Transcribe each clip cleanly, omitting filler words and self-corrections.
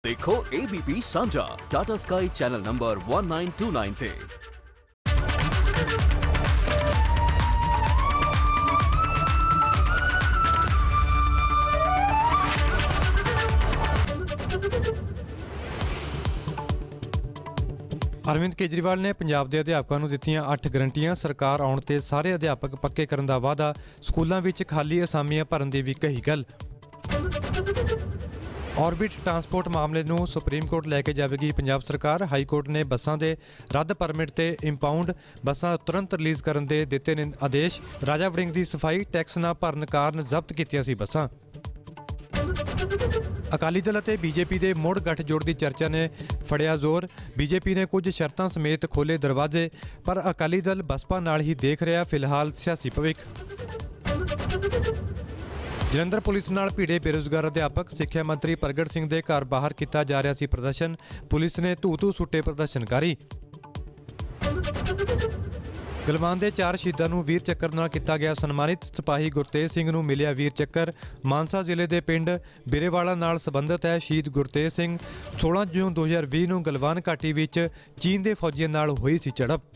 देखो ABP सांझा Tata sky channel number 1929 ते। अरविंद केजरीवाल ने पंजाब के अध्यापकों को दित्तियां 8 गारंटियां। सरकार आउण ते सारे अध्यापक पक्के करन दा वादा। स्कूलों विच खाली असामियां भरन दी भी कही गल। ऑरबिट ट्रांसपोर्ट मामले नूं सुप्रीम कोर्ट लैके जाएगी पंजाब सरकार। हाई कोर्ट ने बसां दे रद्द परमिट ते इंपाउंड बसां तुरंत रिलीज़ करन दे दित्ते ने आदेश। राजा वड़िंग दी सफाई टैक्स ना भरन कारण जब्त कीतियां सी बसां। अकाली दल ते बीजेपी के मुड़ गठजोड़ की चर्चा ने फड़िया जोर। बीजेपी ने कुछ शर्तां समेत खोले दरवाजे, पर अकाली दल बसपा नाल ही देख रहा फिलहाल सियासी भविख। जलंधर पुलिस नाल भिड़े बेरोजगार अध्यापक। सिक्ख्या मंत्री प्रगट सिंह के घर बाहर किया जा रहा सी प्रदर्शन। पुलिस ने धू सुट्टे प्रदर्शनकारी। गलवान के 4 शहीदों को वीर चक्कर नाल किया गया सन्मानित। सिपाही गुरतेज सिंह नूं मिलिया वीर चक्कर। मानसा जिले के पिंड बिरेवाला नाल संबंधित है शहीद गुरतेज सिंह। 16 जून 2020 नूं गलवान घाटी विच चीन के फौजियों नाल हुई सी झड़प।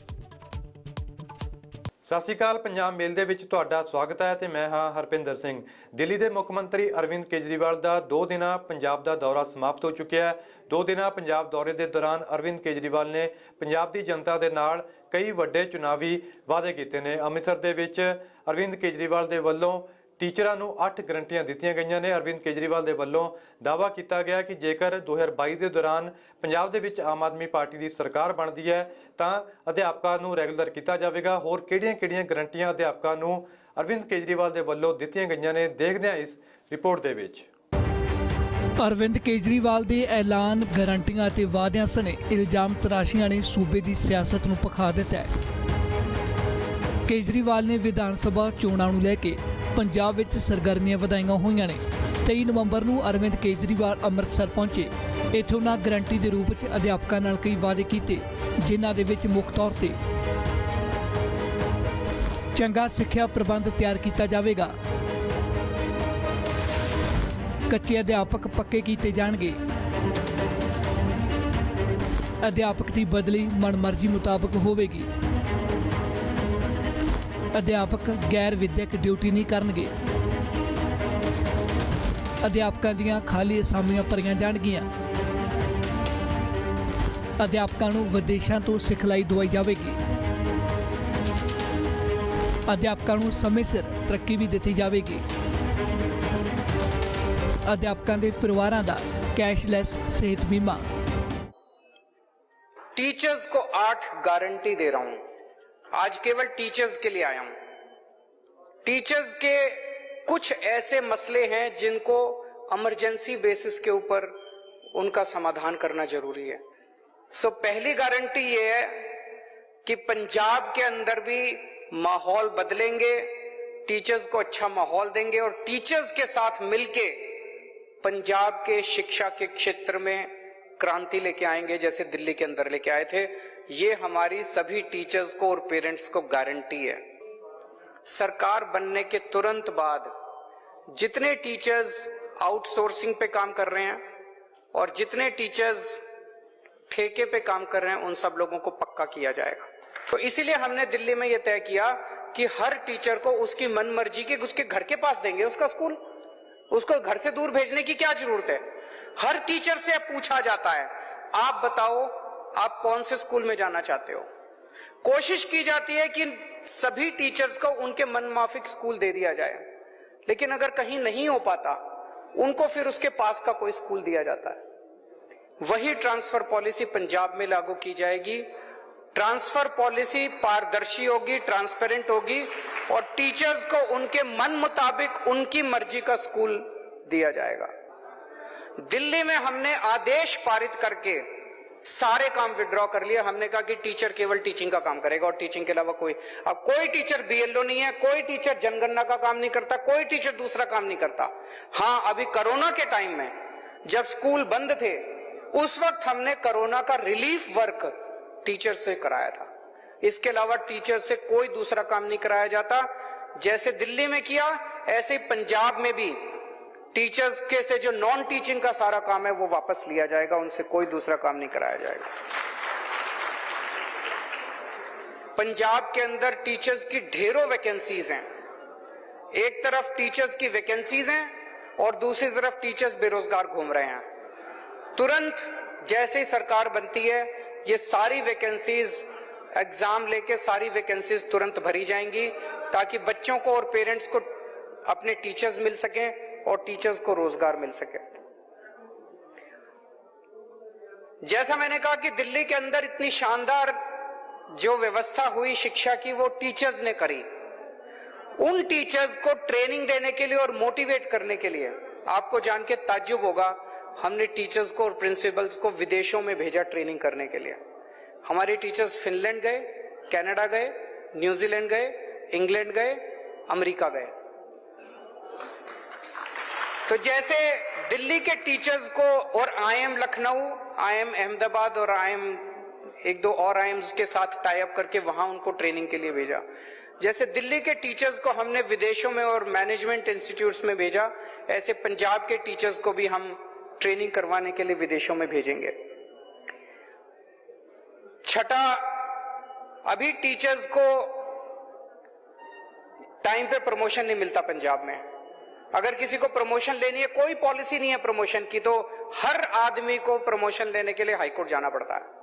सत श्री अकाल। पंजाब मेल दे विच तुहाडा स्वागत है ते मैं हाँ हरपिंदर सिंह। दिल्ली के मुख मंत्री अरविंद केजरीवाल का 2 दिना पंजाब का दौरा समाप्त हो चुका है। 2 दिना पंजाब दौरे के दौरान अरविंद केजरीवाल ने पंजाब की जनता के नाल कई वड्डे चुनावी वादे किए ने। अमृतसर दे विच अरविंद केजरीवाल के वल्लों टीचरां नूं 8 गारंटियां दित्तियां गईयां ने। अरविंद केजरीवाल के वल्लों दावा किया गया कि जेकर 2022 के दौरान पंजाब दे विच आम आदमी पार्टी की सरकार बनती है तो अध्यापकों नूं रैगूलर किया जाएगा। होर किहड़ियां गारंटियां अध्यापकों नूं अरविंद केजरीवाल के वल्लों दित्तियां गईयां ने, देखदे हां इस रिपोर्ट दे विच। अरविंद केजरीवाल के ऐलान, गारंटियां ते वादियां सने इल्जाम तराशियां ने सूबे की सियासत नूं भखा दिता है। केजरीवाल ने विधान सभा चोणां नूं लैके पंजाब विच सरगर्मियां वधाईआं होईआं ने। 23 नवंबर नूं अरविंद केजरीवाल अमृतसर पहुंचे। इत्थे उन्हां गारंटी के रूप में अध्यापकों नाल कई वादे कीते, जिन्हां दे विच मुख तौर ते चंगा सिक्ख्या प्रबंध तैयार किया जाएगा, कच्चे अध्यापक पक्के किए जाएंगे, अध्यापक की बदली मनमर्जी मुताबिक होगी, अध्यापक गैर विद्यक ड्यूटी नहीं करनगे, अध्यापकों दीयां खाली असामियां भरियां जाणगियां, अध्यापकों नूं विदेशों तो सिखलाई दवाई जाएगी, अध्यापकों नूं समय सिर तरक्की भी दी जाएगी, अध्यापकों के परिवारों का कैशलैस सेहत बीमा। टीचर्स को 8 गारंटी दे रहा हूं। आज केवल टीचर्स के लिए आया हूं। टीचर्स के कुछ ऐसे मसले हैं जिनको इमरजेंसी बेसिस के ऊपर उनका समाधान करना जरूरी है। पहली गारंटी ये है कि पंजाब के अंदर भी माहौल बदलेंगे, टीचर्स को अच्छा माहौल देंगे और टीचर्स के साथ मिलके पंजाब के शिक्षा के क्षेत्र में क्रांति लेके आएंगे, जैसे दिल्ली के अंदर लेके आए थे। ये हमारी सभी टीचर्स को और पेरेंट्स को गारंटी है। सरकार बनने के तुरंत बाद जितने टीचर्स आउटसोर्सिंग पे काम कर रहे हैं और जितने टीचर्स ठेके पे काम कर रहे हैं, उन सब लोगों को पक्का किया जाएगा। तो इसीलिए हमने दिल्ली में यह तय किया कि हर टीचर को उसकी मनमर्जी के उसके घर के पास देंगे उसका स्कूल। उसको घर से दूर भेजने की क्या जरूरत है। हर टीचर से पूछा जाता है, आप बताओ आप कौन से स्कूल में जाना चाहते हो। कोशिश की जाती है कि सभी टीचर्स को उनके मनमाफिक स्कूल दे दिया जाए, लेकिन अगर कहीं नहीं हो पाता उनको फिर उसके पास का कोई स्कूल दिया जाता है। वही ट्रांसफर पॉलिसी पंजाब में लागू की जाएगी। ट्रांसफर पॉलिसी पारदर्शी होगी, ट्रांसपेरेंट होगी और टीचर्स को उनके मन मुताबिक उनकी मर्जी का स्कूल दिया जाएगा। दिल्ली में हमने आदेश पारित करके सारे काम विड्रॉ कर लिया। हमने कहा कि टीचर केवल टीचिंग का काम करेगा और टीचिंग के अलावा अब कोई टीचर बीएलओ नहीं है, कोई टीचर जनगणना का काम नहीं करता, कोई टीचर दूसरा काम नहीं करता। हाँ, अभी कोरोना के टाइम में जब स्कूल बंद थे उस वक्त हमने कोरोना का रिलीफ वर्क टीचर से कराया था। इसके अलावा टीचर से कोई दूसरा काम नहीं कराया जाता। जैसे दिल्ली में किया ऐसे पंजाब में भी टीचर्स के से जो नॉन टीचिंग का सारा काम है वो वापस लिया जाएगा, उनसे कोई दूसरा काम नहीं कराया जाएगा। पंजाब के अंदर टीचर्स की ढेरों वैकेंसीज हैं। एक तरफ टीचर्स की वैकेंसीज हैं और दूसरी तरफ टीचर्स बेरोजगार घूम रहे हैं। तुरंत जैसे ही सरकार बनती है ये सारी वैकेंसीज एग्जाम लेके सारी वैकेंसीज तुरंत भरी जाएंगी ताकि बच्चों को और पेरेंट्स को अपने टीचर्स मिल सकें और टीचर्स को रोजगार मिल सके। जैसा मैंने कहा कि दिल्ली के अंदर इतनी शानदार जो व्यवस्था हुई शिक्षा की वो टीचर्स ने करी। उन टीचर्स को ट्रेनिंग देने के लिए और मोटिवेट करने के लिए आपको जान के ताज्जुब होगा, हमने टीचर्स को और प्रिंसिपल्स को विदेशों में भेजा ट्रेनिंग करने के लिए। हमारे टीचर्स फिनलैंड गए, कनाडा गए, न्यूजीलैंड गए, इंग्लैंड गए, अमेरिका गए। तो जैसे दिल्ली के टीचर्स को और IIM लखनऊ, IIM अहमदाबाद और IIM एक दो और IIMs के साथ टाई अप करके वहां उनको ट्रेनिंग के लिए भेजा, जैसे दिल्ली के टीचर्स को हमने विदेशों में और मैनेजमेंट इंस्टीट्यूट्स में भेजा, ऐसे पंजाब के टीचर्स को भी हम ट्रेनिंग करवाने के लिए विदेशों में भेजेंगे। छठा, अभी टीचर्स को टाइम पे प्रमोशन नहीं मिलता पंजाब में। अगर किसी को प्रमोशन लेनी है, कोई पॉलिसी नहीं है प्रमोशन की, तो हर आदमी को प्रमोशन लेने के लिए हाईकोर्ट जाना पड़ता है।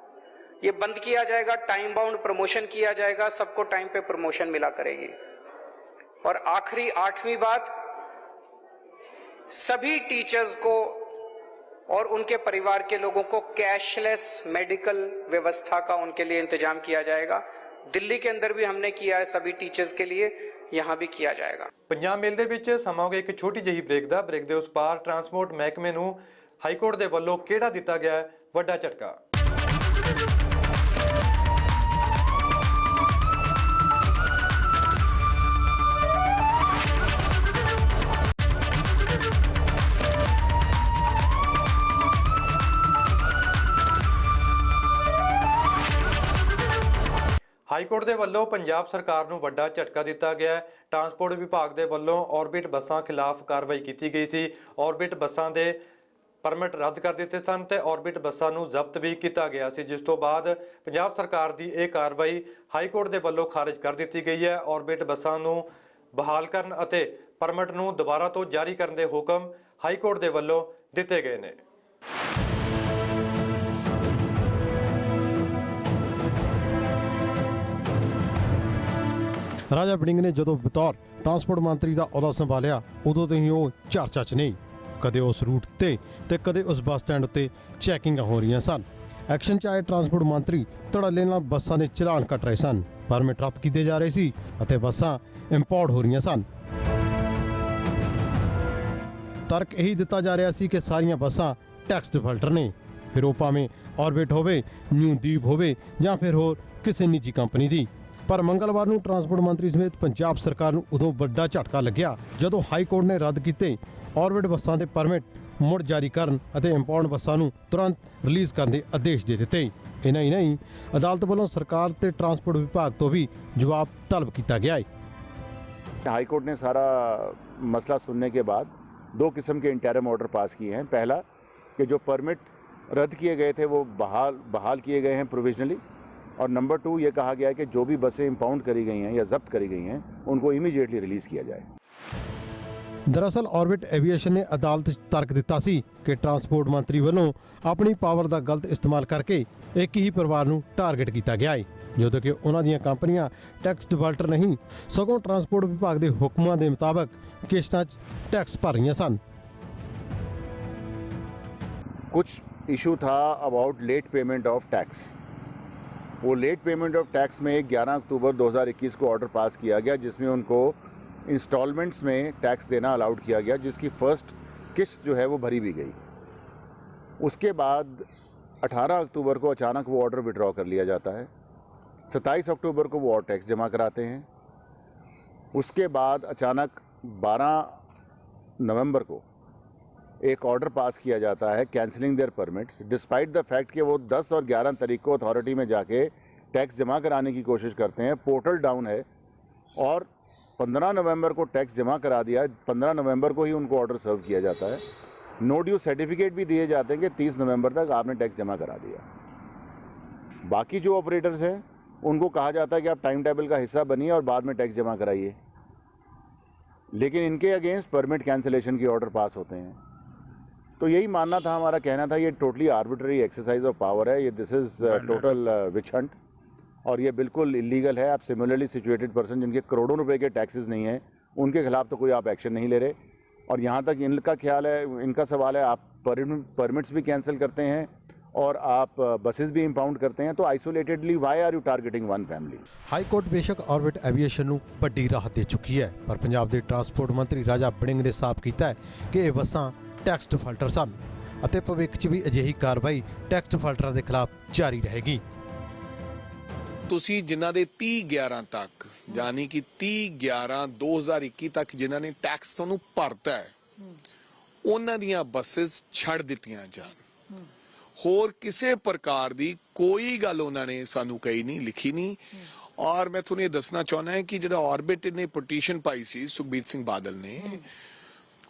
ये बंद किया जाएगा, टाइम बाउंड प्रमोशन किया जाएगा, सबको टाइम पे प्रमोशन मिला करेगी। और आखिरी 8वीं बात, सभी टीचर्स को और उनके परिवार के लोगों को कैशलेस मेडिकल व्यवस्था का उनके लिए इंतजाम किया जाएगा। दिल्ली के अंदर भी हमने किया है सभी टीचर्स के लिए, यहां भी किया जाएगा। ਪੰਜਾਬ ਮੇਲ ਦੇ ਵਿੱਚ ਸਮਾਂਗੇ ਇੱਕ ਛੋਟੀ ਜਿਹੀ ਬ੍ਰੇਕ ਦਾ। ਬ੍ਰੇਕ ਦੇ ਉਸ ਪਾਰ ਟਰਾਂਸਪੋਰਟ ਮਹਿਕਮੇ ਨੂੰ ਹਾਈਕੋਰਟ ਦੇ ਵੱਲੋਂ ਕਿਹੜਾ ਦਿੱਤਾ ਗਿਆ ਹੈ ਵੱਡਾ ਝਟਕਾ। ਹਾਈਕੋਰਟ ਦੇ ਵੱਲੋਂ ਪੰਜਾਬ ਸਰਕਾਰ ਨੂੰ ਵੱਡਾ ਝਟਕਾ ਦਿੱਤਾ ਗਿਆ ਹੈ। ਟਰਾਂਸਪੋਰਟ ਵਿਭਾਗ ਦੇ ਵੱਲੋਂ ਔਰਬਿਟ ਬੱਸਾਂ ਖਿਲਾਫ ਕਾਰਵਾਈ ਕੀਤੀ ਗਈ ਸੀ। ਔਰਬਿਟ ਬੱਸਾਂ ਦੇ ਪਰਮਿਟ ਰੱਦ ਕਰ ਦਿੱਤੇ ਸਨ ਤੇ ਔਰਬਿਟ ਬੱਸਾਂ ਨੂੰ ਜ਼ਬਤ ਵੀ ਕੀਤਾ ਗਿਆ ਸੀ, ਜਿਸ ਤੋਂ ਬਾਅਦ ਪੰਜਾਬ ਸਰਕਾਰ ਦੀ ਇਹ ਕਾਰਵਾਈ ਹਾਈਕੋਰਟ ਦੇ ਵੱਲੋਂ ਖਾਰਜ ਕਰ ਦਿੱਤੀ ਗਈ ਹੈ। ਔਰਬਿਟ ਬੱਸਾਂ ਨੂੰ ਬਹਾਲ ਕਰਨ ਅਤੇ ਪਰਮਿਟ ਨੂੰ ਦੁਬਾਰਾ ਤੋਂ ਜਾਰੀ ਕਰਨ ਦੇ ਹੁਕਮ ਹਾਈਕੋਰਟ ਦੇ ਵੱਲੋਂ ਦਿੱਤੇ ਗਏ ਨੇ। ਰਾਜਾ ਵੜਿੰਗ ਨੇ ਜਦੋਂ ਬਤੌਰ ਟਰਾਂਸਪੋਰਟ ਮੰਤਰੀ ਦਾ ਅਹੁਦਾ ਸੰਭਾਲਿਆ ਉਦੋਂ ਤੋਂ ਹੀ ਉਹ ਚਰਚਾ 'ਚ ਨਹੀਂ। ਕਦੇ ਉਸ ਰੂਟ ਤੇ ਕਦੇ ਉਸ ਬੱਸ ਸਟੈਂਡ ਉੱਤੇ ਚੈਕਿੰਗਾਂ ਹੋ ਰਹੀਆਂ ਸਨ। ਐਕਸ਼ਨ 'ਚ ਆਏ ਟਰਾਂਸਪੋਰਟ ਮੰਤਰੀ ਧੜੱਲੇ ਨਾਲ ਬੱਸਾਂ ਦੇ ਚਲਾਨ ਕੱਟ ਰਹੇ ਸਨ, ਪਰਮਿਟ ਰੱਦ ਕੀਤੇ ਜਾ ਰਹੇ ਸੀ ਅਤੇ ਬੱਸਾਂ ਇੰਪੋਰਟ ਹੋ ਰਹੀਆਂ ਸਨ। ਤਰਕ ਇਹੀ ਦਿੱਤਾ ਜਾ ਰਿਹਾ ਸੀ ਕਿ ਸਾਰੀਆਂ ਬੱਸਾਂ ਟੈਕਸ ਡਿਫਾਲਟਰ ਨੇ, ਫਿਰ ਉਹ ਭਾਵੇਂ ਔਰਬਿਟ ਹੋਵੇ, ਨਿਊ ਦੀਪ ਹੋਵੇ ਜਾਂ ਫਿਰ ਹੋਰ ਕਿਸੇ ਨਿੱਜੀ ਕੰਪਨੀ ਦੀ। ਪਰ ਮੰਗਲਵਾਰ ਨੂੰ ਟਰਾਂਸਪੋਰਟ ਮੰਤਰੀ ਸਮੇਤ ਪੰਜਾਬ ਸਰਕਾਰ ਨੂੰ ਉਦੋਂ ਵੱਡਾ ਝਟਕਾ ਲੱਗਿਆ ਜਦੋਂ ਹਾਈ ਕੋਰਟ ਨੇ ਰੱਦ ਕੀਤੇ ਔਰਬਿਟ ਬੱਸਾਂ ਦੇ ਪਰਮਿਟ ਮੁੜ ਜਾਰੀ ਕਰਨ ਅਤੇ ਇੰਪੋਰਟ ਬੱਸਾਂ ਨੂੰ ਤੁਰੰਤ ਰਿਲੀਜ਼ ਕਰਨ ਦੇ ਆਦੇਸ਼ ਦੇ ਦਿੱਤੇ। ਇਨਾ ਹੀ ਨਹੀਂ, ਅਦਾਲਤ ਵੱਲੋਂ ਸਰਕਾਰ ਤੇ ਟਰਾਂਸਪੋਰਟ ਵਿਭਾਗ ਤੋਂ ਵੀ ਜਵਾਬ ਤਲਬ ਕੀਤਾ ਗਿਆ है। हाई कोर्ट ने सारा मसला सुनने के बाद 2 किस्म के इंटरिम ऑर्डर पास किए हैं। पहला कि जो परमिट रद्द किए गए थे वो बहाल किए गए हैं प्रोविजनली, और नंबर 2 ये कहा गया है कि जो भी बसें इंपाउंड करी गई हैं या जब्त करी गई हैं उनको इमीडिएटली रिलीज़ किया जाए। ਦਰਅਸਲ ਔਰਬਿਟ ਐਵੀਏਸ਼ਨ ਨੇ ਅਦਾਲਤ 'ਚ ਤਰਕ ਦਿੱਤਾ ਸੀ ਕਿ ਟਰਾਂਸਪੋਰਟ ਮੰਤਰੀ ਵੱਲੋਂ ਆਪਣੀ ਪਾਵਰ ਦਾ ਗਲਤ ਇਸਤੇਮਾਲ ਕਰਕੇ ਇੱਕ ਹੀ ਪਰਿਵਾਰ ਨੂੰ ਟਾਰਗੇਟ ਕੀਤਾ ਗਿਆ ਹੈ, ਜਦੋਂ ਕਿ ਉਹਨਾਂ ਦੀਆਂ ਕੰਪਨੀਆਂ ਟੈਕਸ ਡਿਫਾਲਟਰ ਨਹੀਂ ਸਗੋਂ ਟਰਾਂਸਪੋਰਟ ਵਿਭਾਗ ਦੇ ਹੁਕਮਾਂ ਦੇ ਮੁਤਾਬਕ ਕਿਸ਼ਤਾਂ 'ਚ ਟੈਕਸ ਭਰ ਰਹੀਆਂ ਸਨ। कुछ इशू था about late payment of tax. वो लेट पेमेंट ऑफ टैक्स में 11 अक्टूबर 2021 को ऑर्डर पास किया गया जिसमें उनको इंस्टॉलमेंट्स में टैक्स देना अलाउड किया गया, जिसकी फ़र्स्ट किस्त जो है वो भरी भी गई। उसके बाद 18 अक्टूबर को अचानक वो ऑर्डर विड्रॉ कर लिया जाता है। 27 अक्टूबर को वो और टैक्स जमा कराते हैं। उसके बाद अचानक 12 नवंबर को एक ऑर्डर पास किया जाता है cancelling their permits, despite the fact कि वो 10 और 11 तारीख को अथॉरिटी में जाके टैक्स जमा कराने की कोशिश करते हैं। पोर्टल डाउन है और 15 नवंबर को टैक्स जमा करा दिया, 15 नवंबर को ही उनको ऑर्डर सर्व किया जाता है। नो ड्यू सर्टिफिकेट भी दिए जाते हैं कि 30 नवंबर तक आपने टैक्स जमा करा दिया। बाकी जो ऑपरेटर्स हैं उनको कहा जाता है कि आप टाइम टेबल का हिस्सा बनिए और बाद में टैक्स जमा कराइए, लेकिन इनके अगेंस्ट परमिट कैंसिलेशन के ऑर्डर पास होते हैं। तो यही मानना था, हमारा कहना था ये totally arbitrary exercise of power है, ये this is total witch hunt और ये बिल्कुल इलीगल है। आप सिमिलरली सिचुएटेड पर्सन जिनके करोड़ों रुपए के टैक्सेस नहीं हैं उनके खिलाफ तो कोई आप एक्शन नहीं ले रहे। और यहाँ तक इनका ख्याल है, इनका सवाल है, आप परमिट्स भी कैंसिल करते हैं और आप बसेस भी इंपाउंड करते हैं, तो isolatedly why are you targeting one family. High court ਬੇਸ਼ੱਕ ਆਰਬਿਟ ਐਵੀਏਸ਼ਨ ਨੂੰ ਵੱਡੀ ਰਾਹਤ ਦੇ ਚੁੱਕੀ ਹੈ, ਪਰ ਪੰਜਾਬ ਦੇ ਟਰਾਂਸਪੋਰਟ ਮੰਤਰੀ ਰਾਜਾ ਵੜਿੰਗ ਨੇ ਸਾਫ਼ ਕੀਤਾ ਹੈ ਕਿ ਇਹ ਬੱਸਾਂ ਟੈਕਸ ਡਿਫਾਲਟਰ ਸਨ ਅਤੇ ਭਵਿੱਖ 'ਚ ਵੀ ਅਜਿਹੀ ਕਾਰਵਾਈ ਟੈਕਸ ਡਿਫਾਲਟਰਾਂ ਦੇ ਖਿਲਾਫ ਜਾਰੀ ਰਹੇਗੀ। ਤੁਸੀਂ ਜਿਨ੍ਹਾਂ ਦੇ 30/11 ਤੱਕ ਯਾਨੀ ਕਿ 30/11/2021 ਤੱਕ ਜਿਨ੍ਹਾਂ ਨੇ ਟੈਕਸ ਤੁਹਾਨੂੰ ਭਰਤਾ ਹੈ ਉਹਨਾਂ ਦੀਆਂ ਬੱਸਸ ਛੱਡ ਦਿੱਤੀਆਂ ਜਾਣ। ਹੋਰ ਕਿਸੇ ਪ੍ਰਕਾਰ ਦੀ ਕੋਈ ਗੱਲ ਉਹਨਾਂ ਨੇ ਸਾਨੂੰ ਕਹੀ ਨਹੀਂ, ਲਿਖੀ ਨਹੀਂ। ਔਰ ਮੈਂ ਤੁਹਾਨੂੰ ਇਹ ਦੱਸਣਾ ਚਾਹੁੰਦਾ ਹਾਂ ਕਿ ਜਿਹੜਾ ਆਰਬਿਟ ਨੇ ਪਟੀਸ਼ਨ ਪਾਈ ਸੀ ਸੁਖਬੀਰ ਸਿੰਘ ਬਾਦਲ ਨੇ,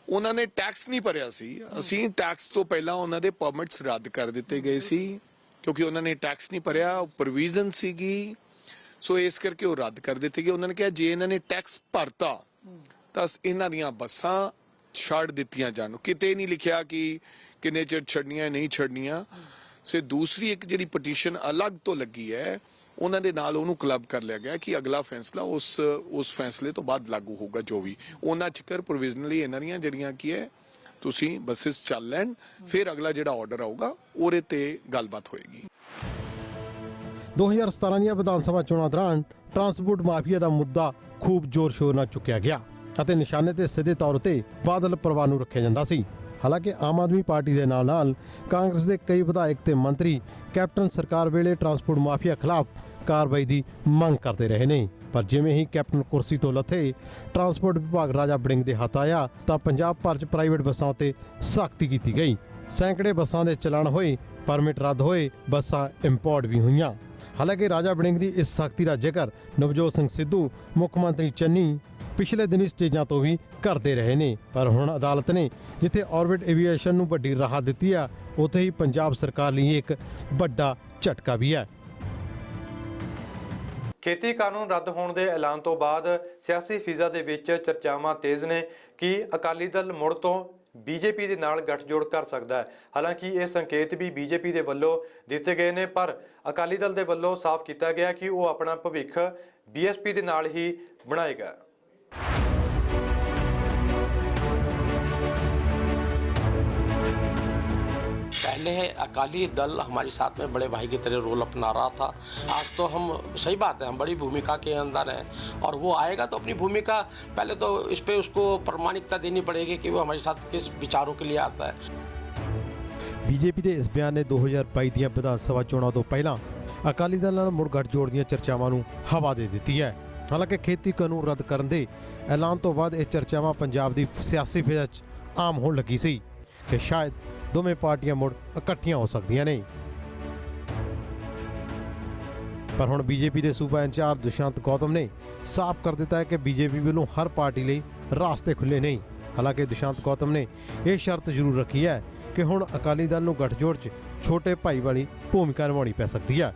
ਉਹਨਾਂ ਨੇ ਟੈਕਸ ਨਹੀਂ ਭਰਿਆ ਸੀ। ਅਸੀਂ ਟੈਕਸ ਤੋਂ ਪਹਿਲਾਂ ਉਹਨਾਂ ਦੇ ਪਰਮਿਟਸ ਰੱਦ ਕਰ ਦਿੱਤੇ ਗਏ ਸੀ ਕਿਉਂਕਿ ਉਹਨਾਂ ਨੇ ਟੈਕਸ ਨਹੀਂ ਭਰਿਆ, ਪ੍ਰੋਵੀਜ਼ਨ ਸੀਗੀ, ਸੋ ਇਸ ਕਰਕੇ ਉਹ ਰੱਦ ਕਰ ਦਿੱਤੇ ਗਏ। ਉਹਨਾਂ ਨੇ ਕਿਹਾ ਜੇ ਇਹਨਾਂ ਨੇ ਟੈਕਸ ਭਰਤਾ ਤਾਂ ਇਹਨਾਂ ਦੀਆਂ ਬੱਸਾਂ ਛੱਡ ਦਿੱਤੀਆਂ ਜਾਣ। ਕਿਤੇ ਨਹੀਂ ਲਿਖਿਆ ਕਿ ਕਿੰਨੇ ਚਿਰ ਛੱਡਣੀਆਂ ਨਹੀਂ ਛੱਡਣੀਆਂ। ਸੋ ਦੂਸਰੀ ਇੱਕ ਜਿਹੜੀ ਪਟੀਸ਼ਨ ਅਲੱਗ ਤੋਂ ਲੱਗੀ ਹੈ ਉਹਨਾਂ ਦੇ ਨਾਲ ਉਹਨੂੰ ਕਲੱਬ ਕਰ ਲਿਆ ਗਿਆ ਕਿ ਅਗਲਾ ਫੈਸਲਾ ਉਸ ਫੈਸਲੇ ਤੋਂ ਬਾਅਦ ਲਾਗੂ ਹੋਊਗਾ ਜੋ ਵੀ। ਉਹਨਾਂ ਚਿਕਰ ਪ੍ਰੋਵੀਜ਼ਨਲੀ ਇਹਨਾਂ ਦੀਆਂ ਜਿਹੜੀਆਂ ਕੀ ਹੈ ਤੁਸੀਂ ਬੱਸਿਸ ਚੱਲ ਲੈਣ, ਫਿਰ ਅਗਲਾ ਜਿਹੜਾ ਆਰਡਰ ਆਊਗਾ ਉਹਦੇ ਤੇ ਗੱਲਬਾਤ ਹੋਏਗੀ। 2017 ਦੀਆਂ ਵਿਧਾਨ ਸਭਾ ਚੋਣਾਂ ਦੌਰਾਨ ਟਰਾਂਸਪੋਰਟ ਮਾਫੀਆ ਦਾ ਮੁੱਦਾ ਖੂਬ ਜ਼ੋਰ-ਸ਼ੋਰ ਨਾਲ ਚੁੱਕਿਆ ਗਿਆ ਅਤੇ ਨਿਸ਼ਾਨੇ ਤੇ ਸਿੱਧੇ ਤੌਰ ਉੱਤੇ ਬਾਦਲ ਪਰਿਵਾਰ ਨੂੰ ਰੱਖਿਆ ਜਾਂਦਾ ਸੀ। ਹਾਲਾਂਕਿ ਆਮ ਆਦਮੀ ਪਾਰਟੀ ਦੇ ਨਾਲ-ਨਾਲ ਕਾਂਗਰਸ ਦੇ ਕਈ ਵਿਧਾਇਕ ਤੇ ਮੰਤਰੀ ਕੈਪਟਨ ਸਰਕਾਰ ਵੇਲੇ ਟਰਾਂਸਪੋਰਟ ਮਾਫੀਆ ਖਿਲਾਫ ਕਾਰਵਾਈ ਦੀ ਮੰਗ ਕਰਦੇ ਰਹੇ ਨੇ, ਪਰ ਜਿਵੇਂ ਹੀ ਕੈਪਟਨ ਕੁਰਸੀ ਤੋਂ ਲੱਥੇ ਟਰਾਂਸਪੋਰਟ ਵਿਭਾਗ ਰਾਜਾ ਵੜਿੰਗ ਦੇ ਹੱਥ ਆਇਆ ਤਾਂ ਪੰਜਾਬ ਭਰ 'ਚ ਪ੍ਰਾਈਵੇਟ ਬੱਸਾਂ ਉੱਤੇ ਸਖਤੀ ਕੀਤੀ ਗਈ। ਸੈਂਕੜੇ ਬੱਸਾਂ ਦੇ ਚਲਾਨ ਹੋਏ, ਪਰਮਿਟ ਰੱਦ ਹੋਏ, ਬੱਸਾਂ ਇੰਪੋਰਟ ਵੀ ਹੋਈਆਂ। ਹਾਲਾਂਕਿ ਰਾਜਾ ਵੜਿੰਗ ਦੀ ਇਸ ਸਖਤੀ ਦਾ ਜ਼ਿਕਰ ਨਵਜੋਤ ਸਿੰਘ ਸਿੱਧੂ, ਮੁੱਖ ਮੰਤਰੀ ਚੰਨੀ ਪਿਛਲੇ ਦਿਨੀ ਸਟੇਜਾਂ ਤੋਂ ਵੀ ਕਰਦੇ ਰਹੇ ਨੇ, ਪਰ ਹੁਣ ਅਦਾਲਤ ਨੇ ਜਿੱਥੇ ਆਰਬਿਟ ਐਵੀਏਸ਼ਨ ਨੂੰ ਵੱਡੀ ਰਾਹਤ ਦਿੱਤੀ ਆ, ਉੱਥੇ ਹੀ ਪੰਜਾਬ ਸਰਕਾਰ ਲਈ ਇੱਕ ਵੱਡਾ ਝਟਕਾ ਵੀ ਹੈ। ਖੇਤੀ ਕਾਨੂੰਨ ਰੱਦ ਹੋਣ ਦੇ ਐਲਾਨ ਤੋਂ ਬਾਅਦ ਸਿਆਸੀ ਫਿਜ਼ਾ ਦੇ ਵਿੱਚ ਚਰਚਾਵਾਂ ਤੇਜ਼ ਨੇ ਕਿ ਅਕਾਲੀ ਦਲ ਮੁੜ ਤੋਂ ਬੀਜੇਪੀ ਦੇ ਨਾਲ ਗੱਠਜੋੜ ਕਰ ਸਕਦਾ ਹੈ। ਹਾਲਾਂਕਿ ਇਹ ਸੰਕੇਤ ਵੀ ਬੀਜੇਪੀ ਦੇ ਵੱਲੋਂ ਦਿੱਤੇ ਗਏ ਨੇ, ਪਰ ਅਕਾਲੀ ਦਲ ਦੇ ਵੱਲੋਂ ਸਾਫ਼ ਕੀਤਾ ਗਿਆ ਕਿ ਉਹ ਆਪਣਾ ਭਵਿੱਖ ਬੀਐਸਪੀ ਦੇ ਨਾਲ ਹੀ ਬਣਾਏਗਾ। पहले अकाली दल हमारे साथ में बड़े भाई की तरह रोल अपना रहा था। आज तो हम, सही बात है, हम बड़ी भूमिका के अंदर हैं और वो आएगा तो अपनी भूमिका पहले तो इस पे उसको प्रमाणिकता देनी पड़ेगी कि वो हमारे साथ किस विचारों के लिए आता है। ਬੀਜੇਪੀ ਦੇ ਇਸ ਬਿਆਨ ਨੇ 2022 ਦੀਆਂ ਵਿਧਾਨ ਸਭਾ ਚੋਣਾਂ ਤੋਂ ਪਹਿਲਾਂ ਅਕਾਲੀ ਦਲ ਨਾਲ ਮੁੜ ਗੱਠਜੋੜ ਦੀਆਂ ਚਰਚਾਵਾਂ ਨੂੰ ਹਵਾ ਦੇ ਦਿੱਤੀ ਹੈ। ਹਾਲਾਂਕਿ ਖੇਤੀ ਕਾਨੂੰਨ ਰੱਦ ਕਰਨ ਦੇ ਐਲਾਨ ਤੋਂ ਬਾਅਦ ਇਹ ਚਰਚਾਵਾਂ ਪੰਜਾਬ ਦੀ ਸਿਆਸੀ ਫਿਜ਼ਾ 'ਚ ਆਮ ਹੋਣ ਲੱਗੀ ਸੀ ਕਿ ਸ਼ਾਇਦ ਦੋਵੇਂ ਪਾਰਟੀਆਂ ਮੁੜ ਇਕੱਠੀਆਂ ਹੋ ਸਕਦੀਆਂ ਨੇ। ਪਰ ਹੁਣ ਬੀਜੇਪੀ ਦੇ ਸੂਬਾ ਇੰਚਾਰਜ ਦੁਸ਼ਯੰਤ ਗੌਤਮ ਨੇ ਸਾਫ਼ ਕਰ ਦਿੱਤਾ ਹੈ ਕਿ ਬੀਜੇਪੀ ਵੱਲੋਂ ਹਰ ਪਾਰਟੀ ਲਈ ਰਾਸਤੇ ਖੁੱਲੇ ਨਹੀਂ। ਹਾਲਾਂਕਿ ਦੁਸ਼ਯੰਤ ਗੌਤਮ ਨੇ ਇਹ ਸ਼ਰਤ ਜ਼ਰੂਰ ਰੱਖੀ ਹੈ ਕਿ ਹੁਣ ਅਕਾਲੀ ਦਲ ਨੂੰ ਗੱਠਜੋੜ 'ਚ ਛੋਟੇ ਭਾਈ ਵਾਲੀ ਭੂਮਿਕਾ ਨਿਭਾਉਣੀ ਪੈ ਸਕਦੀ ਹੈ।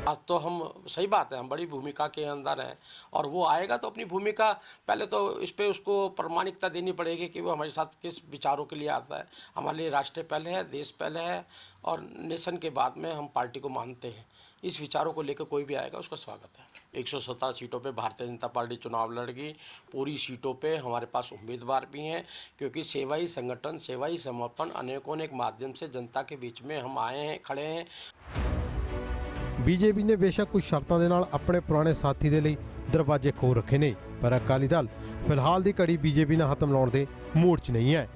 आज तो हम, सही बात है, हम बड़ी भूमिका के अंदर हैं और वो आएगा तो अपनी भूमिका पहले तो इस पे उसको प्रमाणिकता देनी पड़ेगी कि वो हमारे साथ किस विचारों के लिए आता है। हमारे लिए राष्ट्र पहले है, देश पहले है और नेशन के बाद में हम पार्टी को मानते हैं। इस विचारों को लेकर कोई भी आएगा उसका स्वागत है। 117 सीटों पे भारतीय जनता पार्टी चुनाव लड़ेगी। पूरी सीटों पे हमारे पास उम्मीदवार भी हैं क्योंकि सेवाई संगठन, सेवाई समर्पण अनेकों ने एक माध्यम से जनता के बीच में हम आए हैं, खड़े हैं। ਬੀਜੇਪੀ ਨੇ ਬੇਸ਼ੱਕ ਕੁਝ ਸ਼ਰਤਾਂ ਦੇ ਨਾਲ ਆਪਣੇ ਪੁਰਾਣੇ ਸਾਥੀ ਦੇ ਲਈ ਦਰਵਾਜ਼ੇ ਖੋਲ੍ਹ ਰੱਖੇ ਨੇ, ਪਰ ਅਕਾਲੀ ਦਲ ਫਿਲਹਾਲ ਦੀ ਘੜੀ ਬੀਜੇਪੀ ਨਾਲ ਹੱਥ ਮਿਲਾਉਣ ਦੇ ਮੂਡ 'ਚ ਨਹੀਂ ਹੈ।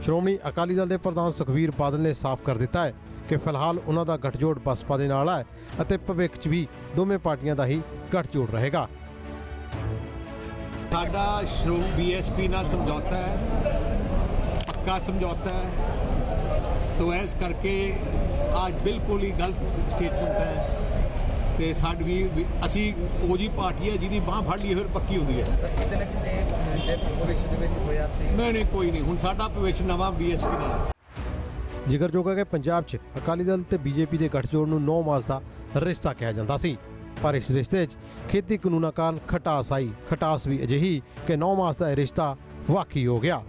ਸ਼੍ਰੋਮਣੀ ਅਕਾਲੀ ਦਲ ਦੇ ਪ੍ਰਧਾਨ ਸੁਖਬੀਰ ਬਾਦਲ ਨੇ ਸਾਫ਼ ਕਰ ਦਿੱਤਾ ਹੈ ਕਿ ਫਿਲਹਾਲ ਉਹਨਾਂ ਦਾ ਗੱਠਜੋੜ ਬਸਪਾ ਦੇ ਨਾਲ ਹੈ ਅਤੇ ਭਵਿੱਖ 'ਚ ਵੀ ਦੋਵੇਂ ਪਾਰਟੀਆਂ ਦਾ ਹੀ ਗੱਠਜੋੜ ਰਹੇਗਾ। ਸਾਡਾ ਬੀਐਸਪੀ ਨਾਲ ਸਮਝੌਤਾ ਹੈ, ਪੱਕਾ ਸਮਝੌਤਾ ਹੈ। तो ऐस करके आज बिल्कुल ही गलत स्टेटमेंट है ਤੇ ਸਾਡੀ ਵੀ ਅਸੀਂ ਉਹ ਜੀ ਪਾਰਟੀ ਹੈ ਜਿਹਦੀ ਬਾਂਹ ਫੜ ਲਈ ਫਿਰ ਪੱਕੀ ਹੁੰਦੀ ਹੈ। ਸਰ ਕਿਤੇ ਨਾ ਕਿਤੇ ਭਵਿੱਖ ਦੇ ਵਿੱਚ ਹੋਇਆ ਤੇ ਨਹੀਂ ਕੋਈ ਨਹੀਂ, ਹੁਣ ਸਾਡਾ ਭਵਿੱਖ ਨਵਾਂ BSP ਨਾਲ। ਜ਼ਿਕਰਯੋਗ ਹੈ ਕਿ ਪੰਜਾਬ 'ਚ ਅਕਾਲੀ ਦਲ ਤੇ ਬੀਜੇਪੀ ਦੇ ਗੱਠਜੋੜ ਨੂੰ 9 ਮਾਸ ਦਾ ਰਿਸ਼ਤਾ ਕਿਹਾ ਜਾਂਦਾ ਸੀ, ਪਰ ਇਸ ਰਿਸ਼ਤੇ 'ਚ ਖੇਤੀ ਕਾਨੂੰਨਾਂ ਕਾਰਨ ਖਟਾਸ ਆਈ। ਖਟਾਸ ਵੀ ਅਜਿਹੀ ਕਿ 9 ਮਾਸ ਦਾ ਇਹ ਰਿਸ਼ਤਾ ਵਾਕਈ ਹੋ ਗਿਆ।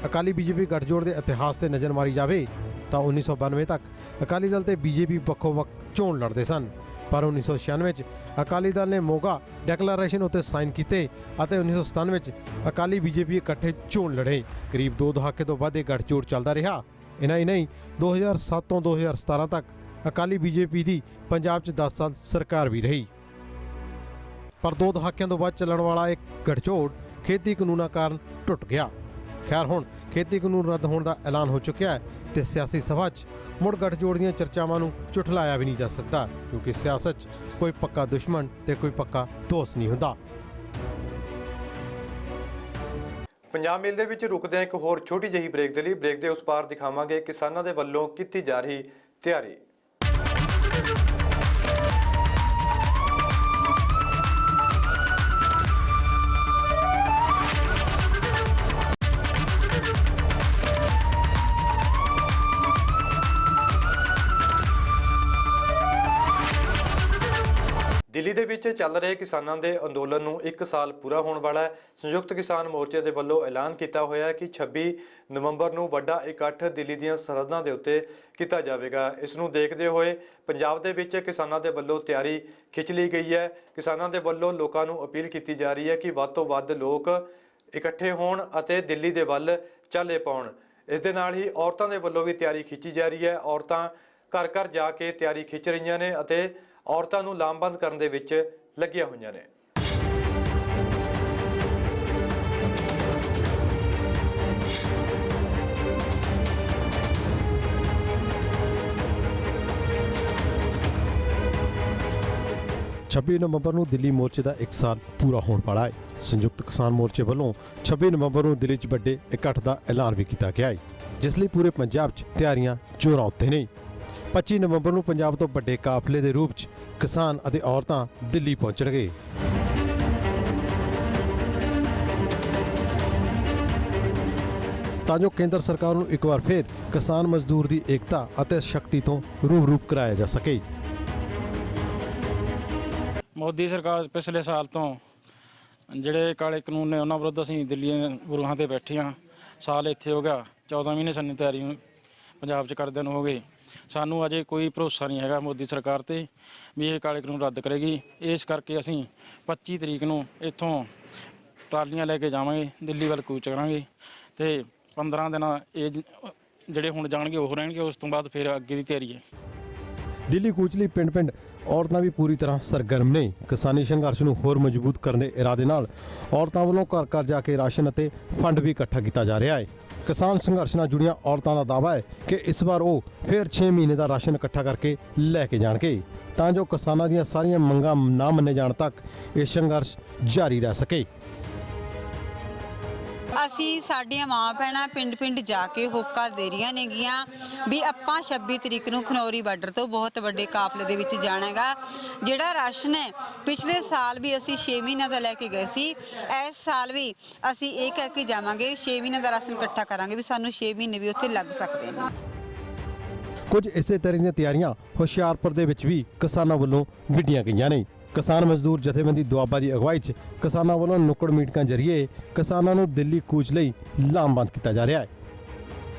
ਅਕਾਲੀ ਬੀਜੇਪੀ ਗੱਠਜੋੜ ਦੇ ਇਤਿਹਾਸ ਤੇ ਨਜ਼ਰ ਮਾਰੀ ਜਾਵੇ ਤਾਂ 1992 ਤੱਕ ਅਕਾਲੀ ਦਲ ਤੇ ਬੀਜੇਪੀ ਵੱਖੋ-ਵੱਖ ਚੋਣ ਲੜਦੇ ਸਨ, ਪਰ 1996 'ਚ ਅਕਾਲੀ ਦਲ ਨੇ ਮੋਗਾ ਡੈਕਲੇਰੇਸ਼ਨ ਉੱਤੇ ਸਾਈਨ ਕੀਤੇ ਅਤੇ 1997 'ਚ ਅਕਾਲੀ ਬੀਜੇਪੀ ਇਕੱਠੇ ਚੋਣ ਲੜੇ। ਕਰੀਬ 2 ਦਹਾਕੇ ਤੋਂ ਵੱਧ ਇਹ ਗੱਠਜੋੜ ਚੱਲਦਾ ਰਿਹਾ। ਇਨਾ ਹੀ ਨਹੀਂ, 2007 ਤੋਂ 2017 ਤੱਕ ਅਕਾਲੀ ਬੀਜੇਪੀ ਦੀ ਪੰਜਾਬ 'ਚ 10 ਸਾਲ ਸਰਕਾਰ ਵੀ ਰਹੀ, ਪਰ 2 ਦਹਾਕਿਆਂ ਤੋਂ ਬਾਅਦ ਚੱਲਣ ਵਾਲਾ ਇੱਕ ਗੱਠਜੋੜ ਖੇਤੀ ਕਾਨੂੰਨਾਂ ਕਾਰਨ ਟੁੱਟ ਗਿਆ। ਖੈਰ ਹੁਣ ਖੇਤੀ ਕਾਨੂੰਨ ਰੱਦ ਹੋਣ ਦਾ ਐਲਾਨ ਹੋ ਚੁੱਕਿਆ ਹੈ ਤੇ ਸਿਆਸੀ ਸਭਾ 'ਚ ਮੁੜ ਗੱਠਜੋੜ ਦੀਆਂ ਚਰਚਾਵਾਂ ਨੂੰ ਝੁਠਲਾਇਆ ਵੀ ਨਹੀਂ ਜਾ ਸਕਦਾ, ਕਿਉਂਕਿ ਸਿਆਸਤ 'ਚ ਕੋਈ ਪੱਕਾ ਦੁਸ਼ਮਣ ਤੇ ਕੋਈ ਪੱਕਾ ਦੋਸਤ ਨਹੀਂ ਹੁੰਦਾ। ਪੰਜਾਬ ਮੇਲ ਦੇ ਵਿੱਚ ਰੁਕਦੇ ਹਾਂ ਇੱਕ ਹੋਰ ਛੋਟੀ ਜਿਹੀ ਬ੍ਰੇਕ ਦੇ ਲਈ। ਬ੍ਰੇਕ ਦੇ ਉਸ ਪਾਰ ਦਿਖਾਵਾਂਗੇ ਕਿਸਾਨਾਂ ਦੇ ਵੱਲੋਂ ਕੀਤੀ ਜਾ ਰਹੀ ਤਿਆਰੀ। ਦਿੱਲੀ ਦੇ ਵਿੱਚ ਚੱਲ ਰਹੇ ਕਿਸਾਨਾਂ ਦੇ ਅੰਦੋਲਨ ਨੂੰ 1 ਸਾਲ ਪੂਰਾ ਹੋਣ ਵਾਲਾ ਹੈ। ਸੰਯੁਕਤ ਕਿਸਾਨ ਮੋਰਚੇ ਦੇ ਵੱਲੋਂ ਐਲਾਨ ਕੀਤਾ ਹੋਇਆ ਹੈ ਕਿ 26 ਨਵੰਬਰ ਨੂੰ ਵੱਡਾ ਇਕੱਠ ਦਿੱਲੀ ਦੀਆਂ ਸਰਹੱਦਾਂ ਦੇ ਉੱਤੇ ਕੀਤਾ ਜਾਵੇਗਾ। ਇਸ ਨੂੰ ਦੇਖਦੇ ਹੋਏ ਪੰਜਾਬ ਦੇ ਵਿੱਚ ਕਿਸਾਨਾਂ ਦੇ ਵੱਲੋਂ ਤਿਆਰੀ ਖਿੱਚ ਲਈ ਗਈ ਹੈ। ਕਿਸਾਨਾਂ ਦੇ ਵੱਲੋਂ ਲੋਕਾਂ ਨੂੰ ਅਪੀਲ ਕੀਤੀ ਜਾ ਰਹੀ ਹੈ ਕਿ ਵੱਧ ਤੋਂ ਵੱਧ ਲੋਕ ਇਕੱਠੇ ਹੋਣ ਅਤੇ ਦਿੱਲੀ ਦੇ ਵੱਲ ਚਾਲੇ ਪਾਉਣ। ਇਸ ਦੇ ਨਾਲ ਹੀ ਔਰਤਾਂ ਦੇ ਵੱਲੋਂ ਵੀ ਤਿਆਰੀ ਖਿੱਚੀ ਜਾ ਰਹੀ ਹੈ। ਔਰਤਾਂ ਘਰ ਘਰ ਜਾ ਕੇ ਤਿਆਰੀ ਖਿੱਚ ਰਹੀਆਂ ਨੇ ਅਤੇ ਔਰਤਾਂ ਨੂੰ ਲਾਮਬੰਦ ਕਰਨ ਦੇ ਵਿੱਚ ਲੱਗੀਆਂ ਹੋਈਆਂ ਨੇ। छब्बीस नवंबर ਨੂੰ ਦਿੱਲੀ ਮੋਰਚੇ ਦਾ 1 ਸਾਲ ਪੂਰਾ ਹੋਣ ਵਾਲਾ ਹੈ। ਸੰਯੁਕਤ ਕਿਸਾਨ ਮੋਰਚੇ ਵੱਲੋਂ 26 ਨਵੰਬਰ ਨੂੰ ਦਿੱਲੀ 'ਚ ਵੱਡੇ ਇਕੱਠ ਦਾ ਐਲਾਨ ਵੀ ਕੀਤਾ ਗਿਆ ਹੈ, ਜਿਸ ਲਈ ਪੂਰੇ ਪੰਜਾਬ 'ਚ ਤਿਆਰੀਆਂ ਜ਼ੋਰਾਂ ਉੱਤੇ ਨੇ। 25 ਨਵੰਬਰ ਨੂੰ ਪੰਜਾਬ ਤੋਂ ਵੱਡੇ ਕਾਫਲੇ ਦੇ ਰੂਪ 'ਚ ਕਿਸਾਨ ਅਤੇ ਔਰਤਾਂ ਦਿੱਲੀ ਪਹੁੰਚਣਗੇ। ਤਾਂ ਜੋ ਕੇਂਦਰ ਸਰਕਾਰ ਨੂੰ ਇੱਕ ਵਾਰ ਫਿਰ ਕਿਸਾਨ ਮਜ਼ਦੂਰ ਦੀ ਏਕਤਾ ਅਤੇ ਸ਼ਕਤੀ ਤੋਂ ਰੂਪ ਕਰਾਇਆ ਜਾ ਸਕੇ। ਮੋਦੀ ਸਰਕਾਰ ਪਿਛਲੇ ਸਾਲ ਤੋਂ ਜਿਹੜੇ ਕਾਲੇ ਕਾਨੂੰਨ ਨੇ ਉਹਨਾਂ ਵਿਰੁੱਧ ਅਸੀਂ ਦਿੱਲੀ ਗੁਰੂਆਂ ਤੇ ਬੈਠੇ ਹਾਂ। ਸਾਲ ਇੱਥੇ ਹੋ ਗਿਆ, 14 ਮਹੀਨੇ ਸਾਨੂੰ ਤਿਆਰੀ ਪੰਜਾਬ 'ਚ ਕਰਦਿਆਂ ਨੂੰ ਹੋ ਗਏ। ਸਾਨੂੰ ਅਜੇ ਕੋਈ ਭਰੋਸਾ ਨਹੀਂ ਹੈਗਾ ਮੋਦੀ ਸਰਕਾਰ ਤੇ ਵੀ ਇਹ ਕਾਲੇ ਕਾਨੂੰਨ ਰੱਦ ਕਰੇਗੀ। ਇਸ ਕਰਕੇ ਅਸੀਂ 25 ਤਰੀਕ ਨੂੰ ਇੱਥੋਂ ਟਰਾਲੀਆਂ ਲੈ ਕੇ ਜਾਵਾਂਗੇ, ਦਿੱਲੀ ਵੱਲ ਕੂਚ ਕਰਾਂਗੇ ਤੇ 15 ਦਿਨ ਇਹ ਜਿਹੜੇ ਹੁਣ ਜਾਣਗੇ ਉਹ ਰਹਿਣਗੇ। ਉਸ ਤੋਂ ਬਾਅਦ ਫਿਰ ਅੱਗੇ ਦੀ ਤਿਆਰੀ ਹੈ। ਦਿੱਲੀ ਕੂਚ ਲਈ ਪਿੰਡ ਔਰਤਾਂ ਵੀ ਪੂਰੀ ਤਰ੍ਹਾਂ ਸਰਗਰਮ ਨੇ। ਕਿਸਾਨੀ ਸੰਘਰਸ਼ ਨੂੰ ਹੋਰ ਮਜ਼ਬੂਤ ਕਰਨ ਦੇ ਇਰਾਦੇ ਨਾਲ ਔਰਤਾਂ ਵੱਲੋਂ ਘਰ ਘਰ ਜਾ ਕੇ ਰਾਸ਼ਨ ਅਤੇ ਫੰਡ ਵੀ ਇਕੱਠਾ ਕੀਤਾ ਜਾ ਰਿਹਾ ਹੈ। ਕਿਸਾਨ ਸੰਘਰਸ਼ ਨਾਲ ਜੁੜੀਆਂ ਔਰਤਾਂ ਦਾ ਦਾਅਵਾ ਹੈ ਕਿ ਇਸ ਵਾਰ ਉਹ ਫਿਰ 6 ਮਹੀਨੇ ਦਾ ਰਾਸ਼ਨ ਇਕੱਠਾ ਕਰਕੇ ਲੈ ਕੇ ਜਾਣਗੇ ਤਾਂ ਜੋ ਕਿਸਾਨਾਂ ਦੀਆਂ ਸਾਰੀਆਂ ਮੰਗਾਂ ਨਾ ਮੰਨੇ ਜਾਣ ਤੱਕ ਇਹ ਸੰਘਰਸ਼ ਜਾਰੀ ਰਹਿ ਸਕੇ। ਅਸੀਂ ਸਾਡੀਆਂ ਮਾਂ ਭੈਣਾਂ ਪਿੰਡ ਜਾ ਕੇ ਹੋਕਾ ਦੇ ਰਹੀਆਂ ਨੇਗੀਆਂ ਵੀ ਆਪਾਂ 26 ਤਰੀਕ ਨੂੰ ਖਨੌਰੀ ਬਾਰਡਰ ਤੋਂ ਬਹੁਤ ਵੱਡੇ ਕਾਫਲੇ ਦੇ ਵਿੱਚ ਜਾਣਾ ਹੈਗਾ। ਜਿਹੜਾ ਰਾਸ਼ਨ ਹੈ ਪਿਛਲੇ ਸਾਲ ਵੀ ਅਸੀਂ 6 ਮਹੀਨਿਆਂ ਦਾ ਲੈ ਕੇ ਗਏ ਸੀ, ਇਸ ਸਾਲ ਵੀ ਅਸੀਂ ਇਹ ਕਹਿ ਕੇ ਜਾਵਾਂਗੇ 6 ਮਹੀਨਿਆਂ ਦਾ ਰਾਸ਼ਨ ਇਕੱਠਾ ਕਰਾਂਗੇ ਵੀ ਸਾਨੂੰ 6 ਮਹੀਨੇ ਵੀ ਉੱਥੇ ਲੱਗ ਸਕਦੇ ਨੇ। ਕੁਝ ਇਸੇ ਤਰ੍ਹਾਂ ਦੀਆਂ ਤਿਆਰੀਆਂ ਹੁਸ਼ਿਆਰਪੁਰ ਦੇ ਵਿੱਚ ਵੀ ਕਿਸਾਨਾਂ ਵੱਲੋਂ ਵਿੱਢੀਆਂ ਗਈਆਂ ਨੇ। ਕਿਸਾਨ ਮਜ਼ਦੂਰ ਜਥੇਬੰਦੀ ਦੁਆਬਾ ਦੀ ਅਗਵਾਈ 'ਚ ਕਿਸਾਨਾਂ ਵੱਲੋਂ ਨੁੱਕੜ ਮੀਟਿੰਗਾਂ ਜ਼ਰੀਏ ਕਿਸਾਨਾਂ ਨੂੰ ਦਿੱਲੀ ਕੂਚ ਲਈ ਲਾਮਬੰਦ ਕੀਤਾ ਜਾ ਰਿਹਾ ਹੈ।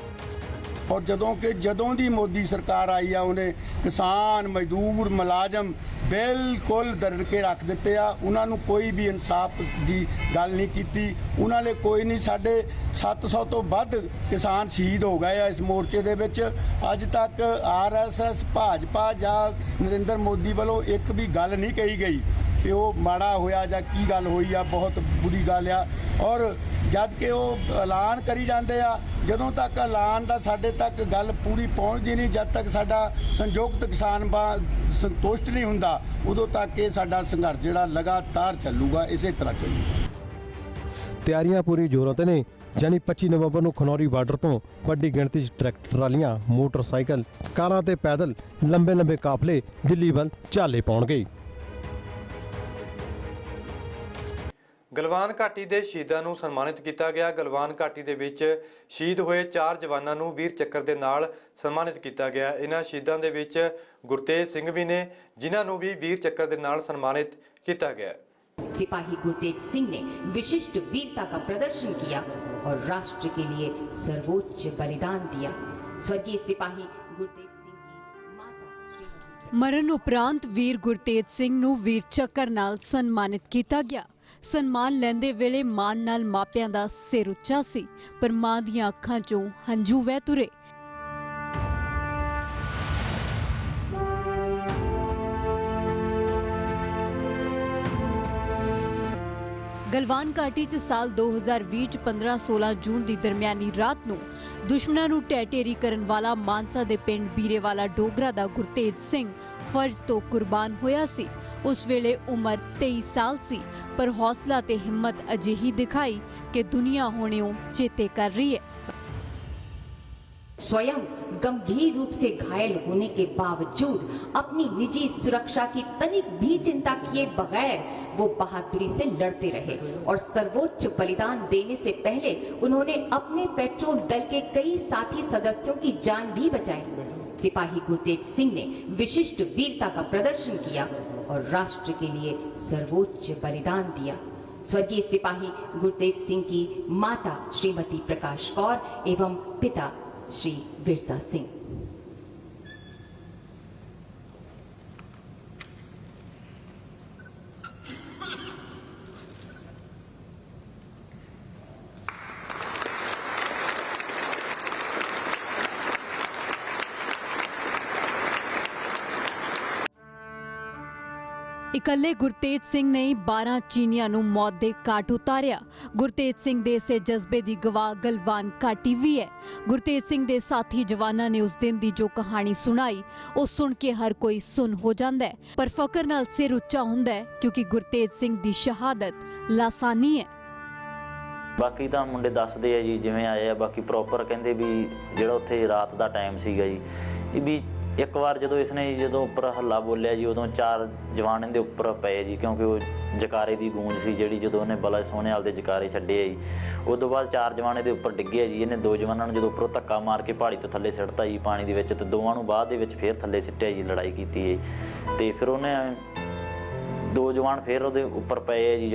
ਔਰ ਜਦੋਂ ਦੀ ਮੋਦੀ ਸਰਕਾਰ ਆਈ ਆ ਉਹਨੇ ਕਿਸਾਨ ਮਜ਼ਦੂਰ ਮੁਲਾਜ਼ਮ ਬਿਲਕੁਲ ਦਰੜ ਕੇ ਰੱਖ ਦਿੱਤੇ ਆ। ਉਹਨਾਂ ਨੂੰ ਕੋਈ ਵੀ ਇਨਸਾਫ ਦੀ ਗੱਲ ਨਹੀਂ ਕੀਤੀ। ਉਹਨਾਂ ਲਈ ਕੋਈ ਨਹੀਂ। ਸਾਡੇ 700 ਤੋਂ ਵੱਧ ਕਿਸਾਨ ਸ਼ਹੀਦ ਹੋ ਗਏ ਆ ਇਸ ਮੋਰਚੇ ਦੇ ਵਿੱਚ। ਅੱਜ ਤੱਕ RSS ਭਾਜਪਾ ਜਾਂ ਨਰਿੰਦਰ ਮੋਦੀ ਵੱਲੋਂ ਇੱਕ ਵੀ ਗੱਲ ਨਹੀਂ ਕਹੀ ਗਈ ਕਿ ਉਹ ਮਾੜਾ ਹੋਇਆ ਜਾਂ ਕੀ ਗੱਲ ਹੋਈ ਆ। ਬਹੁਤ ਬੁਰੀ ਗੱਲ ਆ। ਔਰ ਜਦ ਕਿ ਉਹ ਐਲਾਨ ਕਰੀ ਜਾਂਦੇ ਆ, ਜਦੋਂ ਤੱਕ ਐਲਾਨ ਦਾ ਸਾਡੇ ਤੱਕ ਗੱਲ ਪੂਰੀ ਪਹੁੰਚਦੀ ਨਹੀਂ, ਜਦ ਤੱਕ ਸਾਡਾ ਸੰਯੁਕਤ ਕਿਸਾਨ ਸੰਤੁਸ਼ਟ ਨਹੀਂ ਹੁੰਦਾ, ਉਦੋਂ ਤੱਕ ਇਹ ਸਾਡਾ ਸੰਘਰਸ਼ ਜਿਹੜਾ ਲਗਾਤਾਰ ਚੱਲੂਗਾ, ਇਸੇ ਤਰ੍ਹਾਂ ਚੱਲੂਗਾ। ਤਿਆਰੀਆਂ ਪੂਰੀ ਜ਼ੋਰਾਂ ਤੇ ਨੇ। ਜਾਨੀ 25 ਨਵੰਬਰ ਨੂੰ ਖਨੌਰੀ ਬਾਰਡਰ ਤੋਂ ਵੱਡੀ ਗਿਣਤੀ 'ਚ ਟਰੈਕਟਰ ਟਰਾਲੀਆਂ, ਮੋਟਰਸਾਈਕਲ, ਕਾਰਾਂ ਤੇ ਪੈਦਲ ਲੰਬੇ ਕਾਫਲੇ ਦਿੱਲੀ ਵੱਲ ਚਾਲੇ ਪਾਉਣਗੇ। ਗਲਵਾਨ ਘਾਟੀ ਦੇ ਸ਼ਹੀਦਾਂ ਨੂੰ ਸਨਮਾਨਿਤ ਕੀਤਾ ਗਿਆ। ਗਲਵਾਨ ਘਾਟੀ ਦੇ ਵਿੱਚ ਸ਼ਹੀਦ ਹੋਏ 4 ਜਵਾਨਾਂ ਨੂੰ ਵੀਰ ਚੱਕਰ ਦੇ ਨਾਲ ਸਨਮਾਨਿਤ ਕੀਤਾ ਗਿਆ। ਇਹਨਾਂ ਸ਼ਹੀਦਾਂ ਦੇ ਵਿੱਚ ਗੁਰਤੇਜ ਸਿੰਘ ਵੀ ਨੇ, ਜਿਨ੍ਹਾਂ ਨੂੰ ਵੀ ਵੀਰ ਚੱਕਰ ਦੇ ਨਾਲ ਸਨਮਾਨਿਤ ਕੀਤਾ ਗਿਆ। सिपाही गुरतेज सिंह ने विशिष्ट वीरता का प्रदर्शन किया और राष्ट्र के लिए सर्वोच्च बलिदान दिया। स्वर्गीय सिपाही गुरतेज सिंह की माता मरण उपरांत वीर गुरतेज सिंह ਨੂੰ ਵੀਰ ਚੱਕਰ ਨਾਲ ਸਨਮਾਨਿਤ ਕੀਤਾ ਗਿਆ। ਸਨਮਾਨ ਲੈਂਦੇ ਵੇਲੇ ਮਾਣ ਨਾਲ ਮਾਪਿਆਂ ਦਾ ਸਿਰ ਉੱਚਾ ਸੀ, ਪਰ ਮਾਂ ਦੀਆਂ ਅੱਖਾਂ 'ਚੋਂ ਹੰਝੂ ਵਹਿ ਤੁਰੇ। ਗਲਵਾਨ ਘਾਟੀ 'ਚ ਸਾਲ 2020 'ਚ 15-16 ਜੂਨ ਦੀ ਦਰਮਿਆਨੀ ਰਾਤ ਨੂੰ ਦੁਸ਼ਮਣਾਂ ਨੂੰ ਢਹਿ-ਢੇਰੀ ਕਰਨ ਵਾਲਾ ਮਾਨਸਾ ਦੇ ਪਿੰਡ ਬੀਰੇਵਾਲਾ ਡੋਗਰਾ ਦਾ ਗੁਰਤੇਜ ਸਿੰਘ ਫਰਜ਼ ਤੋਂ ਕੁਰਬਾਨ ਹੋਇਆ ਸੀ। ਉਸ ਵੇਲੇ ਉਮਰ 23 ਸਾਲ ਸੀ, ਪਰ ਹੌਸਲਾ ਤੇ ਹਿੰਮਤ ਅਜਿਹੀ ਦਿਖਾਈ ਕਿ ਦੁਨੀਆ ਹੁਣਿਓਂ ਚੇਤੇ ਕਰ ਰਹੀ है। स्वयं गंभीर रूप से घायल होने के बावजूद अपनी निजी सुरक्षा की तनिक भी चिंता किए बगैर वो बहादुरी से लड़ते रहे और सर्वोच्च बलिदान देने से पहले उन्होंने अपने पेट्रोल दल के कई साथी सदस्यों की जान भी बचाई। सिपाही गुरतेज सिंह ने विशिष्ट वीरता का प्रदर्शन किया और राष्ट्र के लिए सर्वोच्च बलिदान दिया। स्वर्गीय सिपाही गुरतेज सिंह की माता श्रीमती प्रकाश कौर एवं पिता श्री बिरसा सिंह। ਇਕੱਲੇ ਗੁਰਤੇਜ ਸਿੰਘ ਨੇ 12 ਚੀਨੀਆਂ ਨੂੰ ਮੌਤ ਦੇ ਘਾਟ ਉਤਾਰਿਆ। ਗੁਰਤੇਜ ਸਿੰਘ ਦੇ ਇਸੇ ਜਜ਼ਬੇ ਦੀ ਗਵਾਹ ਗਲਵਾਨ ਘਾਟੀ ਵੀ ਹੈ। ਗੁਰਤੇਜ ਸਿੰਘ ਦੇ ਸਾਥੀ ਜਵਾਨਾਂ ਨੇ ਉਸ ਦਿਨ ਦੀ ਜੋ ਕਹਾਣੀ ਸੁਣਾਈ, ਉਹ ਸੁਣ ਕੇ ਹਰ ਕੋਈ ਸੁੰਨ ਹੋ ਜਾਂਦਾ ਹੈ, ਪਰ ਫਕਰ ਨਾਲ ਸਿਰ ਉੱਚਾ ਹੁੰਦਾ ਹੈ, ਕਿਉਂਕਿ ਗੁਰਤੇਜ ਸਿੰਘ ਦੀ ਸ਼ਹਾਦਤ ਲਾਸਾਨੀ ਹੈ। ਬਾਕੀ ਤਾਂ ਮੁੰਡੇ ਦੱਸਦੇ ਆ ਜੀ ਜਿਵੇਂ ਆਏ ਆ, ਬਾਕੀ ਪ੍ਰੋਪਰ ਕਹਿੰਦੇ ਵੀ ਜਿਹੜਾ ਉੱਥੇ ਰਾਤ ਦਾ ਟਾਈਮ ਸੀਗਾ ਜੀ, ਇਹ ਵੀ ਇੱਕ ਵਾਰ ਜਦੋਂ ਇਸਨੇ ਜਦੋਂ ਉੱਪਰ ਹੱਲਾ ਬੋਲਿਆ ਜੀ, ਉਦੋਂ 4 ਜਵਾਨ ਇਹਦੇ ਉੱਪਰ ਪਏ ਜੀ, ਕਿਉਂਕਿ ਉਹ ਜਕਾਰੇ ਦੀ ਗੂੰਜ ਸੀ ਜਿਹੜੀ, ਜਦੋਂ ਉਹਨੇ ਬਲਾ ਸੋਹਣੇਵਾਲ ਦੇ ਜਕਾਰੇ ਛੱਡੇ ਆ ਜੀ, ਉਸ ਤੋਂ ਬਾਅਦ 4 ਜਵਾਨ ਇਹਦੇ ਉੱਪਰ ਡਿੱਗੇ ਜੀ। ਇਹਨੇ 2 ਜਵਾਨਾਂ ਨੂੰ ਜਦੋਂ ਉੱਪਰੋਂ ਧੱਕਾ ਮਾਰ ਕੇ ਪਹਾੜੀ ਤੋਂ ਥੱਲੇ ਸਿੱਟਤਾ ਜੀ ਪਾਣੀ ਦੇ ਵਿੱਚ, ਤੇ 2 ਨੂੰ ਬਾਅਦ ਦੇ ਵਿੱਚ ਫੇਰ ਥੱਲੇ ਸਿੱਟਿਆ ਜੀ, ਲੜਾਈ ਕੀਤੀ ਹੈ। ਤੇ ਫਿਰ ਉਹਨੇ 2 ਜਵਾਨ ਫੇਰ ਉਹਦੇ ਉੱਪਰ ਪਏ ਆ ਜੀ।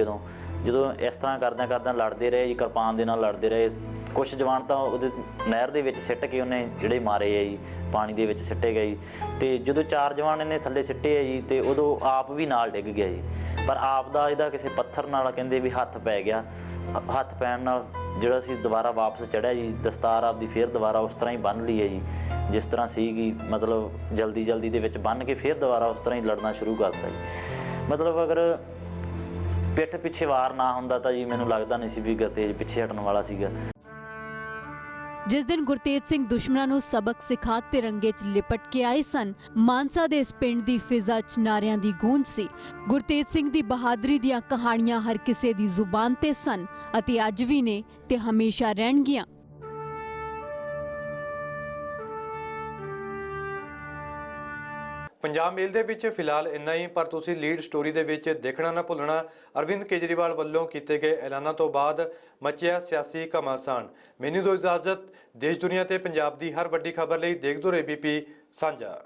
ਜਦੋਂ ਇਸ ਤਰ੍ਹਾਂ ਕਰਦਿਆਂ ਲੜਦੇ ਰਹੇ ਜੀ, ਕਿਰਪਾਨ ਦੇ ਨਾਲ ਲੜਦੇ ਰਹੇ। ਕੁਛ ਜਵਾਨ ਤਾਂ ਉਹਦੇ ਨਹਿਰ ਦੇ ਵਿੱਚ ਸਿੱਟ ਕੇ ਉਹਨੇ ਜਿਹੜੇ ਮਾਰੇ ਆ ਜੀ, ਪਾਣੀ ਦੇ ਵਿੱਚ ਸਿੱਟੇ ਗਏ। ਤੇ ਜਦੋਂ 4 ਜਵਾਨ ਇਹਨੇ ਥੱਲੇ ਸਿੱਟੇ ਆ ਜੀ, ਤੇ ਉਦੋਂ ਆਪ ਵੀ ਨਾਲ ਡਿੱਗ ਗਿਆ ਜੀ, ਪਰ ਆਪ ਦਾ ਇਹਦਾ ਕਿਸੇ ਪੱਥਰ ਨਾਲ ਕਹਿੰਦੇ ਵੀ ਹੱਥ ਪੈ ਗਿਆ। ਹੱਥ ਪੈਣ ਨਾਲ ਜਿਹੜਾ ਸੀ ਦੁਬਾਰਾ ਵਾਪਸ ਚੜ੍ਹਿਆ ਜੀ, ਦਸਤਾਰ ਆਪਦੀ ਫੇਰ ਦੁਬਾਰਾ ਉਸ ਤਰ੍ਹਾਂ ਹੀ ਬੰਨ੍ਹ ਲਈ ਹੈ ਜੀ, ਜਿਸ ਤਰ੍ਹਾਂ ਸੀਗੀ, ਮਤਲਬ ਜਲਦੀ ਦੇ ਵਿੱਚ ਬੰਨ੍ਹ ਕੇ ਫੇਰ ਦੁਬਾਰਾ ਉਸ ਤਰ੍ਹਾਂ ਹੀ ਲੜਨਾ ਸ਼ੁਰੂ ਕਰਤਾ ਜੀ। ਮਤਲਬ ਅਗਰ ਪਿੱਠ ਪਿੱਛੇ ਵਾਰ ਨਾ ਹੁੰਦਾ ਤਾਂ ਜੀ ਮੈਨੂੰ ਲੱਗਦਾ ਨਹੀਂ ਸੀ ਵੀ ਗੁਰਤੇਜ ਪਿੱਛੇ ਹਟਣ ਵਾਲਾ ਸੀਗਾ। ਜਿਸ ਦਿਨ ਗੁਰਤੇਜ ਸਿੰਘ ਦੁਸ਼ਮਣਾਂ ਨੂੰ ਸਬਕ ਸਿਖਾ ਤਿਰੰਗੇ 'ਚ ਲਿਪਟ ਕੇ ਆਏ ਸਨ, ਮਾਨਸਾ ਦੇ ਇਸ ਪਿੰਡ ਦੀ ਫਿਜ਼ਾ 'ਚ ਨਾਰਿਆਂ ਦੀ ਗੂੰਜ ਸੀ। ਗੁਰਤੇਜ ਸਿੰਘ ਦੀ ਬਹਾਦਰੀ ਦੀਆਂ ਕਹਾਣੀਆਂ ਹਰ ਕਿਸੇ ਦੀ ਜ਼ੁਬਾਨ ਤੇ ਸਨ ਅਤੇ ਅੱਜ ਵੀ ਨੇ ਤੇ ਹਮੇਸ਼ਾ ਰਹਿਣਗੀਆਂ। ਪੰਜਾਬ ਮੇਲ ਦੇ ਵਿੱਚ ਫਿਲਹਾਲ ਇੰਨਾ ਹੀ, ਪਰ ਤੁਸੀਂ ਲੀਡ ਸਟੋਰੀ ਦੇ ਵਿੱਚ ਦੇਖਣਾ ਨਾ ਭੁੱਲਣਾ ਅਰਵਿੰਦ ਕੇਜਰੀਵਾਲ ਵੱਲੋਂ ਕੀਤੇ ਗਏ ਐਲਾਨਾਂ ਤੋਂ ਬਾਅਦ ਮਚਿਆ ਸਿਆਸੀ ਘਮਾਸਾਨ। ਮੈਨੂੰ ਦਿਓ ਇਜਾਜ਼ਤ। ਦੇਸ਼ ਦੁਨੀਆ ਤੇ ਪੰਜਾਬ ਦੀ ਹਰ ਵੱਡੀ ਖਬਰ ਲਈ ਦੇਖਦੇ ਰਹੋ ABP ਸਾਂਝਾ।